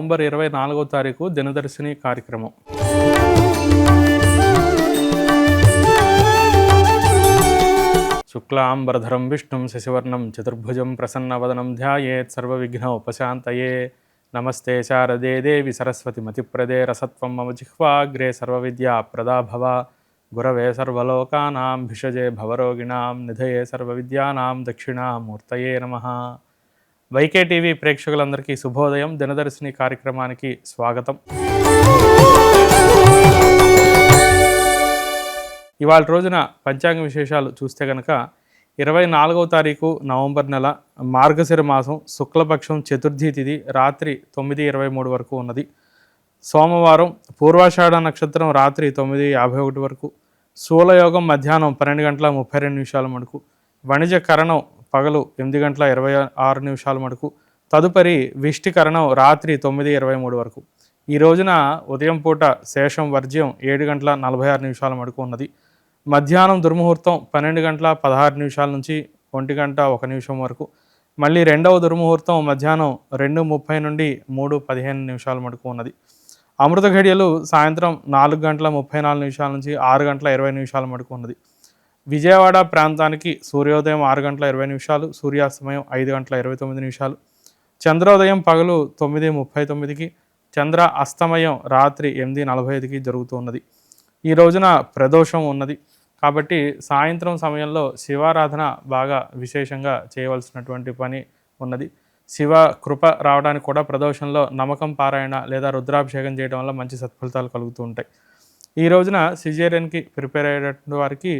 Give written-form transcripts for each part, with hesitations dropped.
November 24వ తారీఖు దినదర్శిని కార్యక్రమం. శుక్లాంబరధరం విష్ణుం శశివర్ణం చతుర్భుజం ప్రసన్నవదనం ధ్యాయేత్ సర్వవిఘ్నోపశాంతయే. నమస్తే శారదే దేవి సరస్వతి మతిప్రదే రసత్వం మమ జిహ్వాగ్రే సర్వవిద్యా ప్రదాభవ. గురవే సర్వలోకానాం భిషజే భవరోగిణాం నిధయే సర్వవిద్యానాం దక్షిణామూర్తయే నమః. వైకే టీవీ ప్రేక్షకులందరికీ శుభోదయం. దినదర్శిని కార్యక్రమానికి స్వాగతం. ఇవాళ రోజున పంచాంగ విశేషాలు చూస్తే కనుక 24వ తారీఖు నవంబర్ నెల, మార్గశిర మాసం, శుక్లపక్షం, చతుర్థి తిథి రాత్రి 9:23 వరకు ఉన్నది. సోమవారం పూర్వాషాఢ నక్షత్రం రాత్రి 9:51 వరకు, శూలయోగం మధ్యాహ్నం 12:32 వరకు, వణిజ కరణం పగలు 8:26 వరకు, తదుపరి విష్టి కరణం రాత్రి 9:23 వరకు. ఈ రోజున ఉదయం పూట శేషం వర్జ్యం 7:46 వరకు ఉన్నది. మధ్యాహ్నం దుర్ముహూర్తం 12:16 నుంచి 1:01 వరకు, మళ్ళీ రెండవ దుర్ముహూర్తం మధ్యాహ్నం 2:30 నుండి 3:15 వరకు ఉన్నది. అమృత ఘడియలు సాయంత్రం 4:34 నుంచి 6:20 వరకు ఉన్నది. విజయవాడ ప్రాంతానికి సూర్యోదయం 6:20, సూర్యాస్తమయం 5:29, చంద్రోదయం పగలు 9:39, చంద్ర అస్తమయం రాత్రి 8:45 జరుగుతున్నది. ఈ రోజున ప్రదోషం ఉన్నది కాబట్టి సాయంత్రం సమయంలో శివారాధన బాగా విశేషంగా చేయవలసినటువంటి పని ఉన్నది. శివ కృప రావడానికి కూడా ప్రదోషంలో నమ్మకం పారాయణ లేదా రుద్రాభిషేకం చేయడం వల్ల మంచి సత్ఫలితాలు కలుగుతూ ఉంటాయి. ఈ రోజున సిజేరియన్కి ప్రిపేర్ అయ్యేటటువంటి వారికి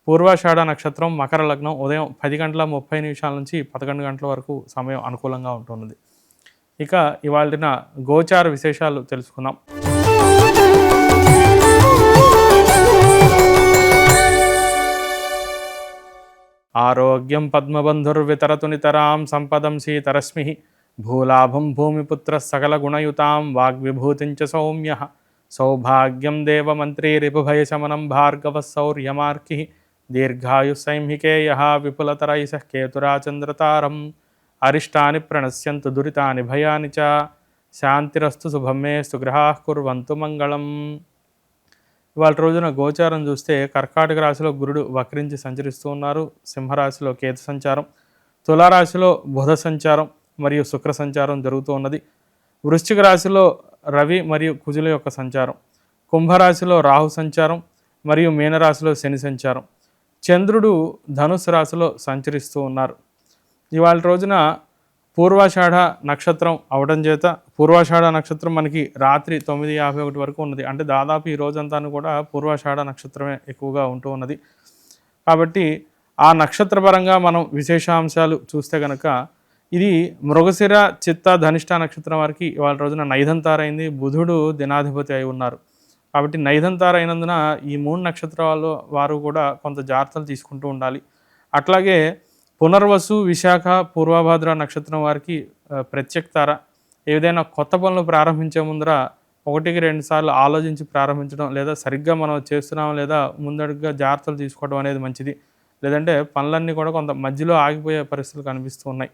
పూర్వాషాఢ నక్షత్రం, మకర లగ్నం, ఉదయం 10:30 నుంచి 11 వరకు సమయం అనుకూలంగా ఉంటున్నది. ఇక ఇవాళ గోచార విశేషాలు తెలుసుకుందాం. ఆరోగ్యం పద్మబంధుర్వితరతు నితరాం సంపదం సీతరశ్మి. భూలాభం భూమిపుత్ర సకల గుణయుతాం వాగ్విభూతించ సౌమ్య. సౌభాగ్యం దేవమంత్రీ రిపుభయశమనం భార్గవ శౌర్యమార్కి. దీర్ఘాయుసైంహికేయ విపులతరైస కేతురాచంద్రతారం. అరిష్టాని ప్రణశ్యంతు దురితాని భయాని చ. శాంతిరస్తు శుభమేస్తు గ్రహాః కుర్వంతు మంగళం. ఇవాళ రోజున గోచారం చూస్తే కర్కాటక రాశిలో గురుడు వక్రించి సంచరిస్తూ ఉన్నారు. సింహరాశిలో కేతు సంచారం, తులారాశిలో బుధ సంచారం మరియు శుక్ర సంచారం జరుగుతూ ఉన్నది. వృశ్చిక రాశిలో రవి మరియు కుజుల యొక్క సంచారం, కుంభరాశిలో రాహు సంచారం మరియు మీనరాశిలో శని సంచారం. చంద్రుడు ధనుసు రాశిలో సంచరిస్తూ ఉన్నారు. ఇవాళ రోజున పూర్వాషాఢ నక్షత్రం అవడం చేత పూర్వాషాఢ నక్షత్రం మనకి రాత్రి 9:51 వరకు ఉన్నది. అంటే దాదాపు ఈ రోజంతా కూడా పూర్వాషాఢ నక్షత్రమే ఎక్కువగా ఉంటూ ఉన్నది. కాబట్టి ఆ నక్షత్రపరంగా మనం విశేషాంశాలు చూస్తే కనుక ఇది మృగశిర, చిత్త, ధనిష్ట నక్షత్రం వారికి ఇవాళ రోజున నైదంతారైంది. బుధుడు దినాధిపతి అయి ఉన్నారు. కాబట్టి నైదంతార అయినందున ఈ 3 నక్షత్రాల వారు కూడా కొంత జాగ్రత్తలు తీసుకుంటూ ఉండాలి. అట్లాగే పునర్వసు, విశాఖ, పూర్వభాద్ర నక్షత్రం వారికి ప్రత్యక్తార. ఏదైనా కొత్త పనులు ప్రారంభించే ముందర 1-2 సార్లు ఆలోచించి ప్రారంభించడం, లేదా సరిగ్గా మనం చేస్తున్నాం లేదా ముందడుగుగా జాగ్రత్తలు తీసుకోవడం అనేది మంచిది. లేదంటే పనులన్నీ కూడా కొంత మధ్యలో ఆగిపోయే పరిస్థితులు కనిపిస్తూ ఉన్నాయి.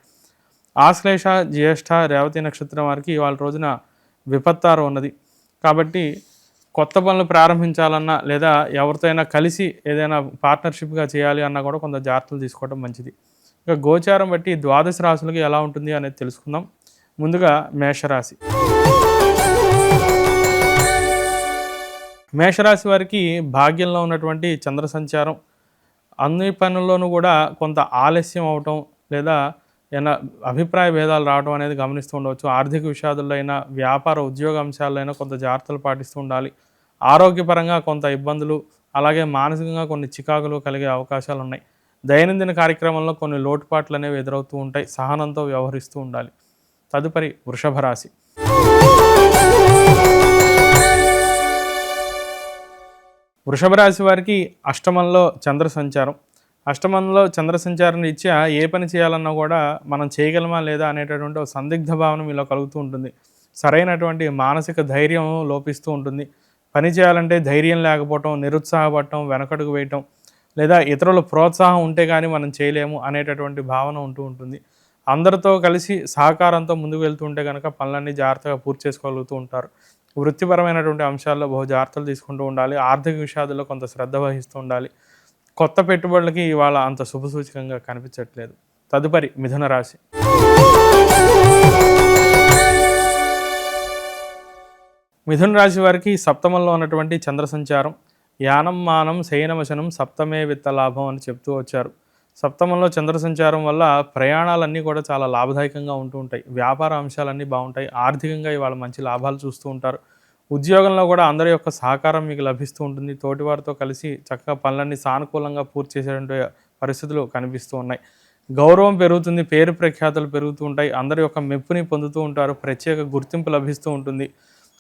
ఆశ్లేష, జ్యేష్ఠ, రేవతి నక్షత్రం వారికి ఇవాళ రోజున విపత్తార ఉన్నది. కాబట్టి కొత్త పనులు ప్రారంభించాలన్నా లేదా ఎవరితో అయినా కలిసి ఏదైనా పార్ట్నర్షిప్గా చేయాలి అన్నా కూడా కొంత జాగ్రత్తలు తీసుకోవడం మంచిది. ఇక గోచారం బట్టి ద్వాదశ రాశులకి ఎలా ఉంటుంది అనేది తెలుసుకుందాం. ముందుగా మేషరాశి. మేషరాశి వారికి భాగ్యంలో ఉన్నటువంటి చంద్ర సంచారం అన్ని పనుల్లోనూ కూడా కొంత ఆలస్యం అవటం లేదా ఏమైనా అభిప్రాయ భేదాలు రావడం అనేది గమనిస్తూ ఉండవచ్చు. ఆర్థిక విషయాల్లో అయినా, వ్యాపార ఉద్యోగ అంశాల్లో అయినా కొంత జాగ్రత్తలు పాటిస్తూ ఉండాలి. ఆరోగ్యపరంగా కొంత ఇబ్బందులు, అలాగే మానసికంగా కొన్ని చికాకులు కలిగే అవకాశాలు ఉన్నాయి. దైనందిన కార్యక్రమంలో కొన్ని లోటుపాట్లు అనేవి ఎదురవుతూ ఉంటాయి. సహనంతో వ్యవహరిస్తూ ఉండాలి. తదుపరి వృషభ రాశి. వృషభ రాశి వారికి అష్టమంలో చంద్ర సంచారం. అష్టమంలో చంద్ర సంచారం రీత్యా ఏ పని చేయాలన్నా కూడా మనం చేయగలమా లేదా అనేటటువంటి ఒక సందిగ్ధ భావన మీలో కలుగుతూ ఉంటుంది. సరైనటువంటి మానసిక ధైర్యం లోపిస్తూ ఉంటుంది. పని చేయాలంటే ధైర్యం లేకపోవటం, నిరుత్సాహపడటం, వెనకడుగు వేయటం, లేదా ఇతరుల ప్రోత్సాహం ఉంటే కానీ మనం చేయలేము అనేటటువంటి భావన ఉంటూ ఉంటుంది. అందరితో కలిసి సహకారంతో ముందుకు వెళ్తూ ఉంటే గనక పనులన్నీ జాగ్రత్తగా పూర్తి చేసుకోగలుగుతూ ఉంటారు. వృత్తిపరమైనటువంటి అంశాల్లో బహు జాగ్రత్తలు తీసుకుంటూ ఉండాలి. ఆర్థిక విషయాల్లో కొంత శ్రద్ధ వహిస్తూ ఉండాలి. కొత్త పెట్టుబడులకి ఇవాళ అంత శుభసూచకంగా కనిపించట్లేదు. తదుపరి మిథున రాశి. మిథున రాశి వారికి సప్తమంలో ఉన్నటువంటి చంద్ర సంచారం యానం మానం శయనవశనం సప్తమే విత్తలాభం అని చెప్తూ వచ్చారు. సప్తమంలో చంద్ర సంచారం వల్ల ప్రయాణాలన్నీ కూడా చాలా లాభదాయకంగా ఉంటూ ఉంటాయి. వ్యాపార అంశాలన్నీ బాగుంటాయి. ఆర్థికంగా ఇవాళ మంచి లాభాలు చూస్తూ ఉంటారు. ఉద్యోగంలో కూడా అందరి యొక్క సహకారం మీకు లభిస్తూ ఉంటుంది. తోటివారితో కలిసి చక్కగా పనులన్నీ సానుకూలంగా పూర్తి చేసేటువంటి పరిస్థితులు కనిపిస్తూ ఉన్నాయి. గౌరవం పెరుగుతుంది. పేరు ప్రఖ్యాతులు పెరుగుతూ ఉంటాయి. అందరి యొక్క మెప్పుని పొందుతూ ఉంటారు. ప్రత్యేక గుర్తింపు లభిస్తూ ఉంటుంది.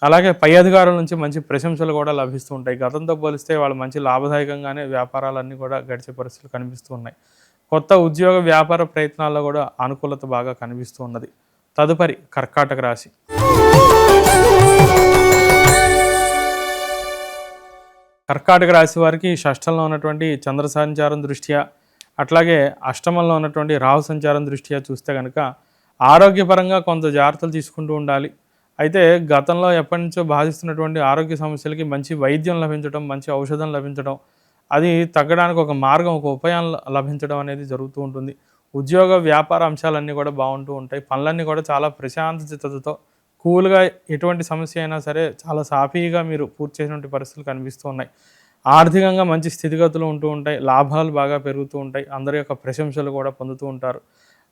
అలాగే పై అధికారుల నుంచి మంచి ప్రశంసలు కూడా లభిస్తూ ఉంటాయి. గతంతో పోలిస్తే వాళ్ళు మంచి లాభదాయకంగానే వ్యాపారాలన్నీ కూడా గడిచే పరిస్థితులు కనిపిస్తూ ఉన్నాయి. కొత్త ఉద్యోగ వ్యాపార ప్రయత్నాల్లో కూడా అనుకూలత బాగా కనిపిస్తూ ఉన్నది. తదుపరి కర్కాటక రాశి. కర్కాటక రాశి వారికి షష్ఠంలో ఉన్నటువంటి చంద్ర సంచారం దృష్ట్యా అట్లాగే అష్టమంలో ఉన్నటువంటి రాహు సంచారం దృష్ట్యా చూస్తే కనుక ఆరోగ్యపరంగా కొంత జాగ్రత్తలు తీసుకుంటూ ఉండాలి. అయితే గతంలో ఎప్పటి నుంచో బాధిస్తున్నటువంటి ఆరోగ్య సమస్యలకి మంచి వైద్యం లభించడం, మంచి ఔషధం లభించడం, అది తగ్గడానికి ఒక మార్గం, ఒక ఉపాయం లభించడం అనేది జరుగుతూ ఉంటుంది. ఉద్యోగ వ్యాపార అంశాలన్నీ కూడా బాగుంటూ ఉంటాయి. పనులన్నీ కూడా చాలా ప్రశాంత చిత్తతతో కూల్గా ఎటువంటి సమస్య అయినా సరే చాలా సాఫీగా మీరు పూర్తి చేసినటువంటి పరిస్థితులు కనిపిస్తూ ఉన్నాయి. ఆర్థికంగా మంచి స్థితిగతులు ఉంటూ ఉంటాయి. లాభాలు బాగా పెరుగుతూ ఉంటాయి. అందరి యొక్క ప్రశంసలు కూడా పొందుతూ ఉంటారు.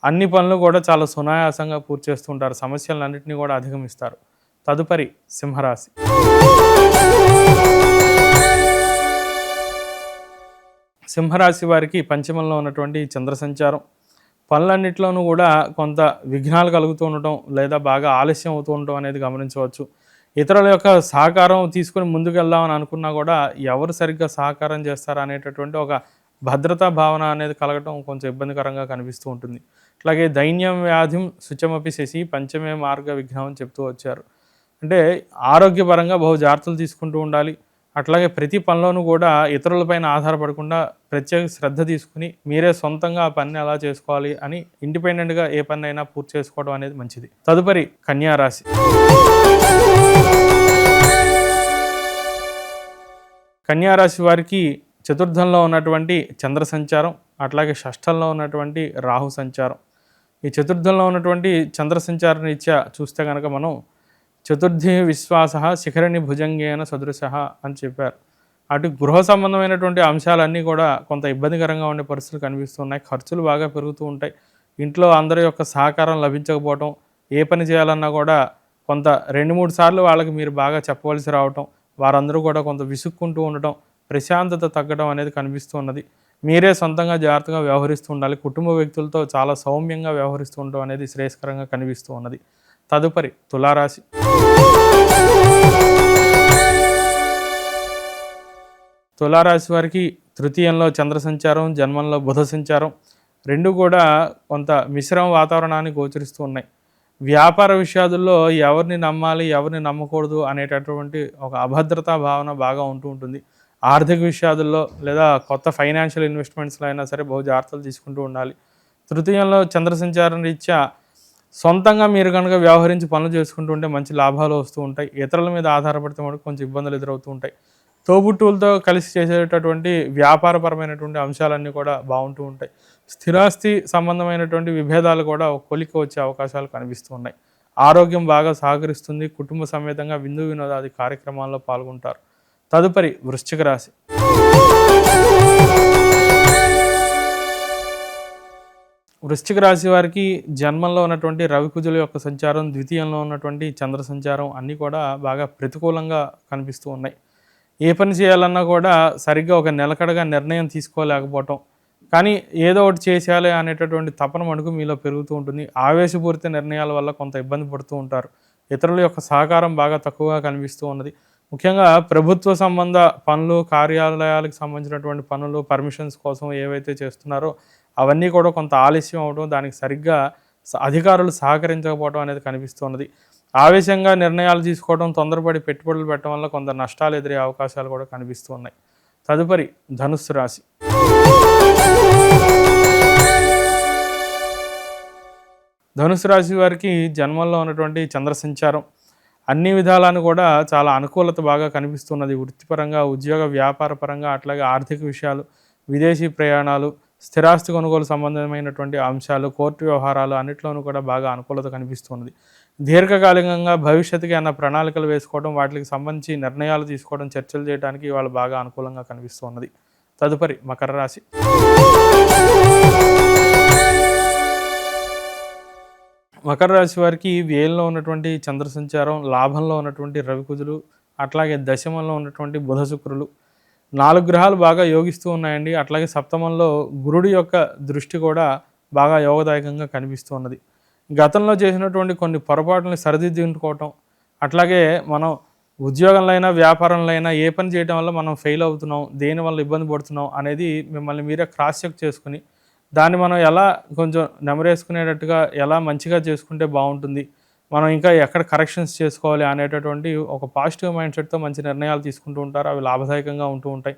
అన్ని పనులు కూడా చాలా సునాయాసంగా పూర్తి చేస్తూ ఉంటారు. సమస్యలన్నింటినీ కూడా అధిగమిస్తారు. తదుపరి సింహరాశి. సింహరాశి వారికి పంచమంలో ఉన్నటువంటి చంద్ర సంచారం పనులన్నింటిలోనూ కూడా కొంత విఘ్నాలు కలుగుతూ ఉండటం లేదా బాగా ఆలస్యం అవుతూ ఉండటం అనేది గమనించవచ్చు. ఇతరుల యొక్క సహకారం తీసుకుని ముందుకు వెళ్దామని అనుకున్నా కూడా ఎవరు సరిగ్గా సహకారం చేస్తారా అనేటటువంటి ఒక భద్రతా భావన అనేది కలగటం కొంచెం ఇబ్బందికరంగా కనిపిస్తూ ఉంటుంది. అట్లాగే దైన్యం వ్యాధిం శుచమపి శశి పంచమే మార్గ విఘ్నం అని చెప్తూ వచ్చారు. అంటే ఆరోగ్యపరంగా బహు జాగ్రత్తలు తీసుకుంటూ ఉండాలి. అట్లాగే ప్రతి పనిలోనూ కూడా ఇతరులపైన ఆధారపడకుండా ప్రత్యేక శ్రద్ధ తీసుకుని మీరే సొంతంగా ఆ పనిని ఎలా చేసుకోవాలి అని ఇండిపెండెంట్గా ఏ పని అయినా పూర్తి చేసుకోవడం అనేది మంచిది. తదుపరి కన్యా రాశి. కన్యా రాశి వారికి చతుర్థంలో ఉన్నటువంటి చంద్ర సంచారం అట్లాగే షష్ఠంలో ఉన్నటువంటి రాహు సంచారం. ఈ చతుర్థంలో ఉన్నటువంటి చంద్ర సంచారం రీత్యా చూస్తే కనుక మనం చతుర్థి విశ్వాస శిఖరిణి భుజంగేన సదృశ అని చెప్పారు. అటు గృహ సంబంధమైనటువంటి అంశాలన్నీ కూడా కొంత ఇబ్బందికరంగా ఉండే పరిస్థితులు కనిపిస్తున్నాయి. ఖర్చులు బాగా పెరుగుతూ ఉంటాయి. ఇంట్లో అందరి యొక్క సహకారం లభించకపోవటం, ఏ పని చేయాలన్నా కూడా కొంత 2-3 సార్లు వాళ్ళకి మీరు బాగా చెప్పవలసి రావటం, వారందరూ కూడా కొంత విసుక్కుంటూ ఉండటం, ప్రశాంతత తగ్గడం అనేది కనిపిస్తూ ఉన్నది. మీరే సొంతంగా జాగ్రత్తగా వ్యవహరిస్తూ ఉండాలి. కుటుంబ వ్యక్తులతో చాలా సౌమ్యంగా వ్యవహరిస్తూ ఉండడం అనేది శ్రేయస్కరంగా కనిపిస్తూ ఉన్నది. తదుపరి తులారాశి. తులారాశి వారికి తృతీయంలో చంద్ర సంచారం, జన్మంలో బుధ సంచారం రెండు కూడా కొంత మిశ్రమ వాతావరణాన్ని గోచరిస్తూ ఉన్నాయి. వ్యాపార విషయాల్లో ఎవరిని నమ్మాలి, ఎవరిని నమ్మకూడదు అనేటటువంటి ఒక అభద్రతా భావన బాగా ఉంటూ ఉంటుంది. ఆర్థిక విషయాల్లో లేదా కొత్త ఫైనాన్షియల్ ఇన్వెస్ట్మెంట్స్లో అయినా సరే బహు జాగ్రత్తలు తీసుకుంటూ ఉండాలి. తృతీయంలో చంద్ర సంచారం రీత్యా సొంతంగా మీరు కనుక వ్యవహరించి పనులు చేసుకుంటూ ఉంటే మంచి లాభాలు వస్తూ ఉంటాయి. ఇతరుల మీద ఆధారపడితే మనకు కొంచెం ఇబ్బందులు ఎదురవుతూ ఉంటాయి. తోబుట్టువులతో కలిసి చేసేటటువంటి వ్యాపారపరమైనటువంటి అంశాలన్నీ కూడా బాగుంటూ ఉంటాయి. స్థిరాస్తి సంబంధమైనటువంటి విభేదాలు కూడా ఒక కొలికి వచ్చే అవకాశాలు కనిపిస్తూ ఉన్నాయి. ఆరోగ్యం బాగా సహకరిస్తుంది. కుటుంబ సమేతంగా విందు వినోదాది కార్యక్రమాల్లో పాల్గొంటారు. తదుపరి వృశ్చిక రాశి. వృశ్చిక రాశి వారికి జన్మంలో ఉన్నటువంటి రవికుజుల యొక్క సంచారం, ద్వితీయంలో ఉన్నటువంటి చంద్ర సంచారం అన్నీ కూడా బాగా ప్రతికూలంగా కనిపిస్తూ ఉన్నాయి. ఏ పని చేయాలన్నా కూడా సరిగ్గా ఒక నిలకడగా నిర్ణయం తీసుకోలేకపోవటం, కానీ ఏదో ఒకటి చేసేయాలి అనేటటువంటి తపన మటుకు మీలో పెరుగుతూ ఉంటుంది. ఆవేశపూరిత నిర్ణయాల వల్ల కొంత ఇబ్బంది పడుతూ ఉంటారు. ఇతరుల యొక్క సహకారం బాగా తక్కువగా కనిపిస్తూ ఉన్నది. ముఖ్యంగా ప్రభుత్వ సంబంధ పనులు, కార్యాలయాలకు సంబంధించినటువంటి పనులు, పర్మిషన్స్ కోసం ఏవైతే చేస్తున్నారో అవన్నీ కూడా కొంత ఆలస్యం అవడం, దానికి సరిగ్గా అధికారులు సహకరించకపోవడం అనేది కనిపిస్తున్నది. ఆవేశంగా నిర్ణయాలు తీసుకోవడం, తొందరపడి పెట్టుబడులు పెట్టడం వల్ల కొంత నష్టాలు ఎదురే అవకాశాలు కూడా కనిపిస్తూ ఉన్నాయి. తదుపరి ధనుస్సు రాశి. ధనుసు రాశి వారికి జన్మంలో ఉన్నటువంటి చంద్ర సంచారం అన్ని విధాలను కూడా చాలా అనుకూలత బాగా కనిపిస్తున్నది. వృత్తిపరంగా, ఉద్యోగ వ్యాపార పరంగా, అట్లాగే ఆర్థిక విషయాలు, విదేశీ ప్రయాణాలు, స్థిరాస్తి కొనుగోలు సంబంధమైనటువంటి అంశాలు, కోర్టు వ్యవహారాలు అన్నిట్లోనూ కూడా బాగా అనుకూలత కనిపిస్తున్నది. దీర్ఘకాలికంగా భవిష్యత్తుకి అన్న ప్రణాళికలు వేసుకోవడం, వాటికి సంబంధించి నిర్ణయాలు తీసుకోవడం, చర్చలు చేయడానికి వాళ్ళు బాగా అనుకూలంగా కనిపిస్తున్నది. తదుపరి మకర రాశి. మకర రాశి వారికి వ్యయంలో ఉన్నటువంటి చంద్ర సంచారం, లాభంలో ఉన్నటువంటి రవికుజులు, అట్లాగే దశమంలో ఉన్నటువంటి బుధ శుక్రులు 4 గ్రహాలు బాగా యోగిస్తూ ఉన్నాయండి. అట్లాగే సప్తమంలో గురుడి యొక్క దృష్టి కూడా బాగా యోగదాయకంగా కనిపిస్తూ ఉన్నది. గతంలో చేసినటువంటి కొన్ని పొరపాట్లని సరిదిద్దుకోవటం, అట్లాగే మనం ఉద్యోగంలో అయినా, వ్యాపారంలో అయినా ఏ పని చేయడం వల్ల మనం ఫెయిల్ అవుతున్నాం, దేనివల్ల ఇబ్బంది పడుతున్నాం అనేది మిమ్మల్ని మీరే క్రాస్ చెక్ చేసుకుని దాన్ని మనం ఎలా కొంచెం నెమరేసుకునేటట్టుగా ఎలా మంచిగా చేసుకుంటే బాగుంటుంది, మనం ఇంకా ఎక్కడ కరెక్షన్స్ చేసుకోవాలి అనేటటువంటి ఒక పాజిటివ్ మైండ్ సెట్తో మంచి నిర్ణయాలు తీసుకుంటూ ఉంటారు. అవి లాభదాయకంగా ఉంటూ ఉంటాయి.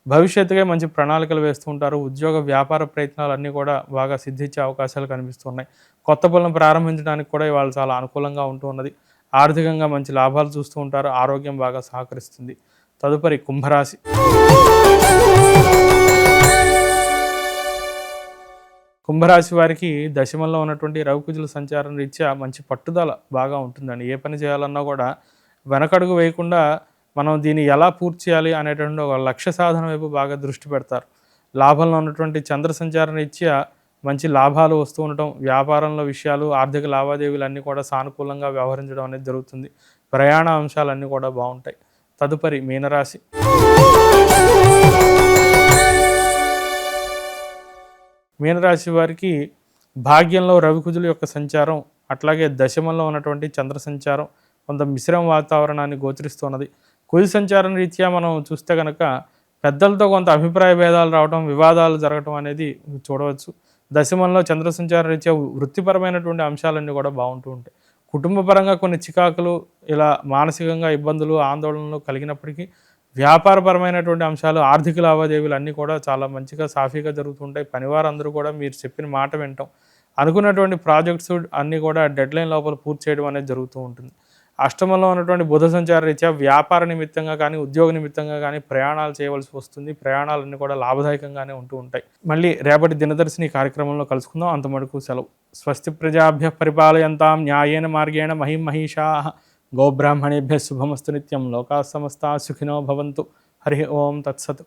భవిష్యత్తుగా మంచి ప్రణాళికలు వేస్తూ ఉంటారు. ఉద్యోగ వ్యాపార ప్రయత్నాలన్నీ కూడా బాగా సిద్ధించే అవకాశాలు కనిపిస్తున్నాయి. కొత్త పనులను ప్రారంభించడానికి కూడా ఇవాళ చాలా అనుకూలంగా ఉంటూ ఉన్నది. ఆర్థికంగా మంచి లాభాలు చూస్తూ ఉంటారు. ఆరోగ్యం బాగా సహకరిస్తుంది. తదుపరి కుంభరాశి. కుంభరాశి వారికి దశమంలో ఉన్నటువంటి రవికుజుల సంచారం రీత్యా మంచి పట్టుదల బాగా ఉంటుందండి. ఏ పని చేయాలన్నా కూడా వెనకడుగు వేయకుండా మనం దీన్ని ఎలా పూర్తి చేయాలి అనేటువంటి ఒక లక్ష్య సాధన వైపు బాగా దృష్టి పెడతారు. లాభంలో ఉన్నటువంటి చంద్ర సంచారం రీత్యా మంచి లాభాలు వస్తూ ఉండటం, వ్యాపారంలో విషయాలు, ఆర్థిక లావాదేవీలన్నీ కూడా సానుకూలంగా వ్యవహరించడం అనేది జరుగుతుంది. ప్రయాణ అంశాలన్నీ కూడా బాగుంటాయి. తదుపరి మీనరాశి. మీనరాశి వారికి భాగ్యంలో రవికుజుల యొక్క సంచారం, అట్లాగే దశమంలో ఉన్నటువంటి చంద్ర సంచారం కొంత మిశ్రమ వాతావరణాన్ని గోచరిస్తున్నది. కుజ సంచారం రీత్యా మనం చూస్తే కనుక పెద్దలతో కొంత అభిప్రాయ భేదాలు రావడం, వివాదాలు జరగటం అనేది చూడవచ్చు. దశమంలో చంద్ర సంచారం రీత్యా వృత్తిపరమైనటువంటి అంశాలన్నీ కూడా బాగుంటూ ఉంటాయి. కుటుంబపరంగా కొన్ని చికాకులు, ఇలా మానసికంగా ఇబ్బందులు, ఆందోళనలు కలిగినప్పటికీ వ్యాపారపరమైనటువంటి అంశాలు, ఆర్థిక లావాదేవీలు అన్నీ కూడా చాలా మంచిగా సాఫీగా జరుగుతుంటాయి. పనివారందరూ కూడా మీరు చెప్పిన మాట వినటం, అనుకున్నటువంటి ప్రాజెక్ట్స్ అన్నీ కూడా డెడ్లైన్ లోపల పూర్తి చేయడం అనేది జరుగుతూ ఉంటుంది. అష్టమంలో ఉన్నటువంటి బుధ సంచార రీత్యా వ్యాపార నిమిత్తంగా కానీ, ఉద్యోగ నిమిత్తంగా కానీ ప్రయాణాలు చేయవలసి వస్తుంది. ప్రయాణాలన్నీ కూడా లాభదాయకంగానే ఉంటూ ఉంటాయి. మళ్ళీ రేపటి దినదర్శిని కార్యక్రమంలో కలుసుకుందాం. అంత మటుకు సెలవు. స్వస్తి ప్రజాభ్య పరిపాలయంతాం న్యాయేన మార్గేణ మహిం మహిషాః గోబ్రాహ్మణేభ్య శుభమస్తు నిత్యం. లోకాః సమస్తాః సుఖినో భవంతు. హరి ఓం తత్సత్.